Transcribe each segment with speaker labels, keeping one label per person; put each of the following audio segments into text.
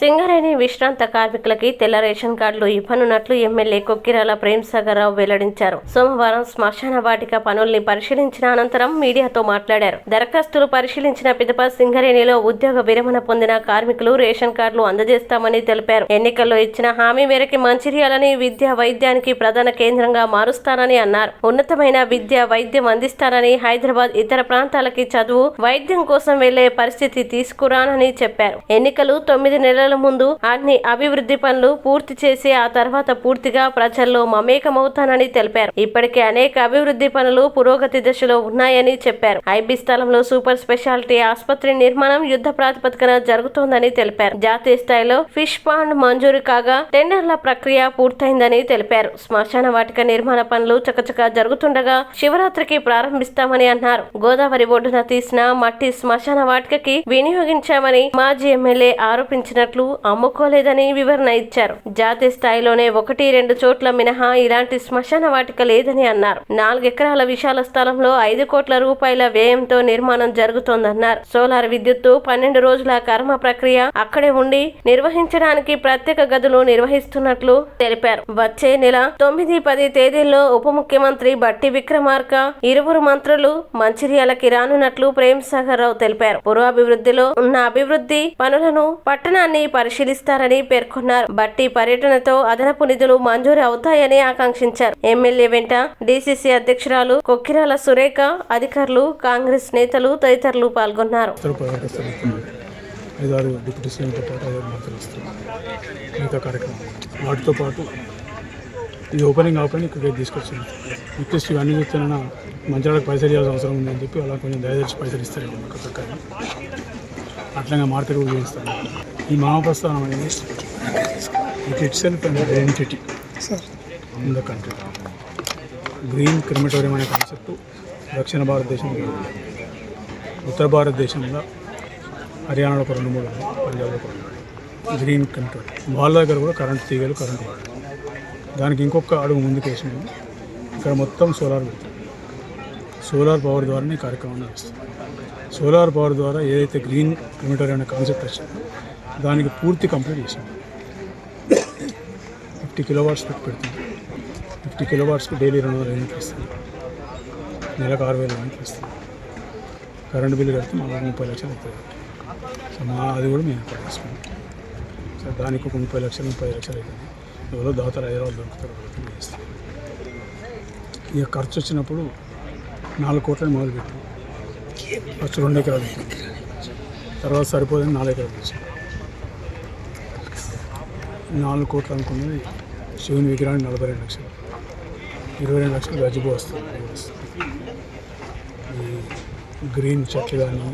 Speaker 1: సింగరేణి విశ్రాంత కార్మికులకి తెల్ల రేషన్ కార్డులు ఇవ్వనున్నట్లు ఎమ్మెల్యే కొక్కిరాల ప్రేమ్సాగర్ రావు వెల్లడించారు. సోమవారం శ్మశాన వాటిక పనుల్ని పరిశీలించిన అనంతరం మీడియాతో మాట్లాడారు. దరఖాస్తులు పరిశీలించిన పిదప సింగరేణిలో ఉద్యోగ విరమణ పొందిన కార్మికులు రేషన్ కార్డులు అందజేస్తామని తెలిపారు. ఎన్నికల్లో ఇచ్చిన హామీ మేరకు మంచిర్యాలని విద్యా వైద్యానికి ప్రధాన కేంద్రంగా మారుస్తానని అన్నారు. ఉన్నతమైన విద్య వైద్యం అందిస్తానని, హైదరాబాద్ ఇతర ప్రాంతాలకి చదువు వైద్యం కోసం వెళ్లే పరిస్థితి తీసుకురానని చెప్పారు. ఎన్నికలు 9 నెలల ముందు అన్ని అభివృద్ధి పనులు పూర్తి చేసి ఆ తర్వాత పూర్తిగా ప్రజల్లో మమేకమవుతానని తెలిపారు. ఇప్పటికే అనేక అభివృద్ధి పనులు పురోగతి దశలో ఉన్నాయని చెప్పారు. ఐబీ స్థలంలో సూపర్ స్పెషాలిటీ ఆసుపత్రి నిర్మాణం యుద్ధ ప్రాతిపదికన జరుగుతోందని తెలిపారు. జాతీయ స్థాయిలో ఫిష్ పాండ్ మంజూరు కాగా టెండర్ల ప్రక్రియ పూర్తయిందని తెలిపారు. శ్మశాన వాటిక నిర్మాణ పనులు చకచకా జరుగుతుండగా శివరాత్రికి ప్రారంభిస్తామని అన్నారు. గోదావరి ఒడ్డున తీసిన మట్టి శ్మశాన వాటికకి వినియోగించామని మాజీ ఎమ్మెల్యే ఆరోపించినట్లు అమ్ముకోలేదని వివరణ ఇచ్చారు. జాతీయ స్థాయిలోనే 1-2 చోట్ల మినహా ఇలాంటి శ్మశాన వాటిక లేదని అన్నారు. 4 ఎకరాల విశాల స్థలంలో 5 కోట్ల రూపాయల వ్యయంతో నిర్మాణం జరుగుతోందన్నారు. సోలార్ విద్యుత్తు 12 రోజుల కర్మ ప్రక్రియ అక్కడే ఉండి నిర్వహించడానికి ప్రత్యేక గదులు నిర్వహిస్తున్నట్లు తెలిపారు. వచ్చే నెల 9-10 తేదీల్లో ఉప ముఖ్యమంత్రి బట్టి విక్రమార్క 2 మంత్రులు మంచిర్యాలకి రానున్నట్లు ప్రేమ్సాగర్ రావు తెలిపారు. పూర్వాభివృద్ధిలో ఉన్న అభివృద్ధి పనులను పట్టణాన్ని పరిశీలిస్తారని పేర్కొన్నారు. బట్టి పర్యటనతో అదనపు నిధులు మంజూరు అవుతాయని ఆకాంక్షించారు. ఎమ్మెల్యే వెంట డీసీసీ అధ్యక్షురాలు కొక్కిరాల సురేఖ, అధికారులు, కాంగ్రెస్ నేతలు తదితరులు పాల్గొన్నారు.
Speaker 2: వాటితో పాటు ఇది ఓపెనింగ్ ఇక్కడ తీసుకొచ్చింది. రిక్వెస్ట్ ఇవన్నీ చూస్తున్నా మంచిగా పైసలు ఇవ్వాల్సిన అవసరం ఉందని చెప్పి అలా కొంచెం దయచేసి పైసలు ఇస్తారు. అట్లా మార్కెట్ కూడా చేయిస్తాను. ఈ మహాప్రస్థానం అనేది it it self and identity in the country. Green crematorium అనే కాన్సెప్ట్ దక్షిణ భారతదేశంలో, ఉత్తర భారతదేశంలో హర్యానాలో ఒక 2-3 ఉన్నాయి, పంజాబ్లో ఒక గ్రీన్ క్రిమటోరియం. వాళ్ళ దగ్గర కూడా కరెంట్ తీగలు, కరెంట్ వాడు. దానికి ఇంకొక అడుగు ముందుకు వేసినాము. ఇక్కడ మొత్తం సోలార్ పెడతాం. సోలార్ పవర్ ద్వారానే ఈ కార్యక్రమాన్ని చేస్తాం. సోలార్ పవర్ ద్వారా ఏదైతే గ్రీన్ క్రిమటోరియం అనే కాన్సెప్ట్ వచ్చిందో దానికి పూర్తి కంప్లీట్ చేసాం. 50 కిలోవాట్స్ పెడుతుంది. 50 కిలోవాట్స్కి డైలీ 200 యూనిట్లు ఇస్తుంది. నెలకు 6000 యూనిట్లు ఇస్తుంది. కరెంటు బిల్లు కడితే మాకు 30 లక్షలు అవుతుంది. సో అది కూడా మేము ఏర్పాటు చేసుకున్నాం. సో దానికి ఒక 30 లక్షలు 30 లక్షలు అవుతుంది. ఎవరో దాతలు హైదరాబాద్ దొరుకుతారు, చేస్తాం. ఇక ఖర్చు వచ్చినప్పుడు 4 కోట్లని మొదలుపెట్టాం. ఫస్ట్ 2 ఎకరాలు పెట్టాం. తర్వాత సరిపోదని 4 ఎకరాలు తెచ్చాం. 4 కోట్లు అనుకున్నది శివుని విగ్రహానికి 42 లక్షలు, 22 లక్షలు గజిబో వస్తుంది. ఈ గ్రీన్ చెట్లు కానీ,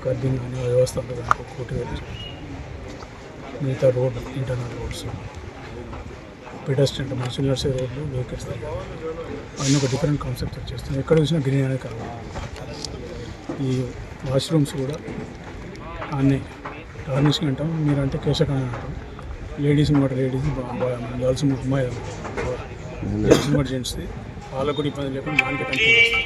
Speaker 2: గర్దింగ్ కానీ, వ్యవస్థ అంతా దానికి 1 కోటి వేలు. మిగతా రోడ్డు, ఇంటర్నల్ రోడ్స్, పెడస్ట్రియన్ మనుషులు నడిచే రోడ్లు, వెహికల్స్ అన్నీ ఒక డిఫరెంట్ కాన్సెప్ట్ వచ్చేస్తుంది. ఎక్కడ చూసినా గ్రీన్ అనేది కావాలి. ఈ వాష్రూమ్స్ కూడా అన్నీ టార్నిషింగ్ అంటాం, మీరంటే కేశకాన్ని అంటాం. లేడీస్ మాట లేడీస్, గర్ల్స్ అమ్మాయి, జెంట్స్ మాట జెంట్స్ది, వాళ్ళకు కూడా ఇబ్బంది లేకుండా దానికి కంట్రోల్ చేస్తాం.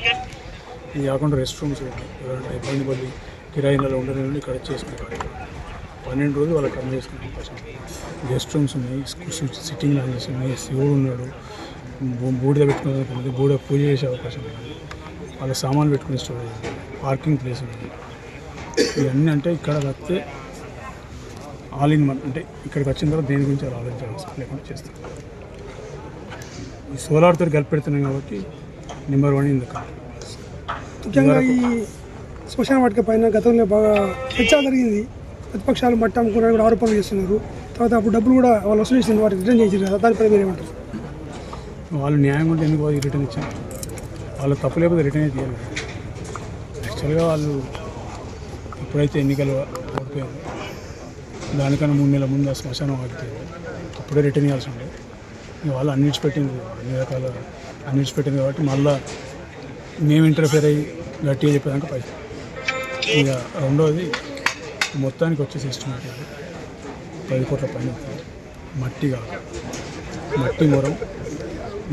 Speaker 2: ఇది కాకుండా రెస్ట్ రూమ్స్ ఎవరైనా ఇబ్బంది పడి కిరాయిలలో ఉండని ఇక్కడ చేసుకుంటారు. 12 రోజులు వాళ్ళకి కర్మ చేసుకునే అవకాశం. గెస్ట్ రూమ్స్ ఉన్నాయి, సిట్టింగ్ లాంజెస్ ఉన్నాయి, శివుడు ఉన్నాడు, బూడిద పెట్టుకునే బూడిద పూజ చేసే అవకాశం ఉంది. వాళ్ళ సామాన్లు పెట్టుకునే స్టోరేజ్ ఉంది, పార్కింగ్ ప్లేస్ ఉంది. ఇవన్నీ అంటే ఇక్కడ వస్తే ఆల్ ఇన్ వన్. అంటే ఇక్కడికి వచ్చిన తర్వాత దేని గురించి అలా ఆలోచించాలి అవసరం లేకుండా చేస్తాం. ఈ సోలార్తో కలిపి పెడుతున్నాం కాబట్టి నెంబర్ 1 ఇన్ ద కంట్రీ.
Speaker 3: ముఖ్యంగా ఈ శ్మశాన వాటిక పైన గతంలో బాగా చర్చ జరిగింది. ప్రతిపక్షాలు మట్టి అమ్ముకున్నారు కూడా ఆరోపణలు చేస్తున్నారు. తర్వాత అప్పుడు డబ్బులు కూడా వాళ్ళు వసూలు చేసిన వాటికి రిటర్న్ చేసారు కదా, దానిపై మీరు ఏమంటారు?
Speaker 2: వాళ్ళు న్యాయం ఉంటే ఎందుకు రిటర్న్ ఇచ్చారు? వాళ్ళు తప్పు లేకపోతే రిటర్న్ తీయాలి. యాక్చువల్గా వాళ్ళు ఎప్పుడైతే ఎన్నికలు ఓడిపోయారు దానికన్నా 3 నెలల ముందు ఆ శ్మశానం ఆగితే అప్పుడే రిటర్న్ ఇవ్వాల్సి ఉండేది. వాళ్ళు అన్నిటి పెట్టింది, అన్ని రకాల అన్నిటి పెట్టింది కాబట్టి మళ్ళీ మేము ఇంటర్ఫేర్ అయ్యి గట్టిగా చెప్పేదాకా పైసలు. ఇక రెండోది మొత్తానికి వచ్చే ఎస్టిమేట్ 10 కోట్ల పైన మట్టి కాదు, మట్టి మొరం.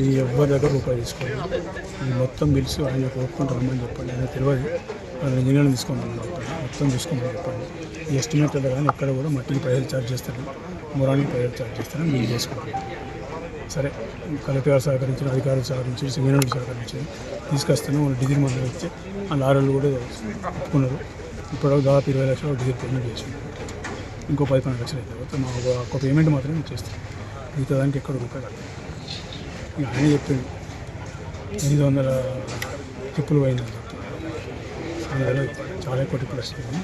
Speaker 2: ఈ ఎవరి దగ్గర రూపాయి తీసుకోవాలి. ఈ మొత్తం బిల్స్ ఆయన ఒప్పుకుంటూ రమ్మని చెప్పండి. ఆయన తెలియదు వాళ్ళు ఇంజనీర్ని తీసుకోమని మొత్తం తీసుకోమని చెప్పండి. ఈ ఎస్టిమేట్లో కానీ ఎక్కడ కూడా మట్టికి ప్రైవేట్ ఛార్జ్ చేస్తారు, మొరానికి ప్రైవేట్ ఛార్జ్ చేస్తారని మీరు చేసుకోండి. సరే, కలెక్టర్ గారు సహకరించారు, అధికారులు సహకరించారు, ఇంజనీర్లు సహకరించారు, తీసుకొస్తాను. వాళ్ళు డీజిల్ మందులు ఇచ్చి ఆ లారీలు కూడా ఒప్పుకున్నారు. ఇప్పుడు దాదాపు 20 లక్షలు డీజిల్ పేమెంట్ చేసినారు. ఇంకో 10-12 లక్షలు అయిన తర్వాత మా ఒక పేమెంట్ మాత్రమే చేస్తాం. మిగతా దానికి ఎక్కడ రూపాయి కడతాం. ఇక ఆయన చెప్పింది 800 టిప్పులు పోయిందని చెప్పి. అందువల్ల చాలా ఎక్కువ టిప్పులు వస్తుంది.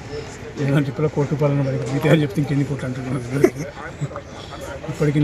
Speaker 2: 800 టిప్పుల ₹1 కోటి పడిన మిగతా చెప్తే ఇంకెన్ని కోట్లు అంటున్నారు. ఇప్పటికి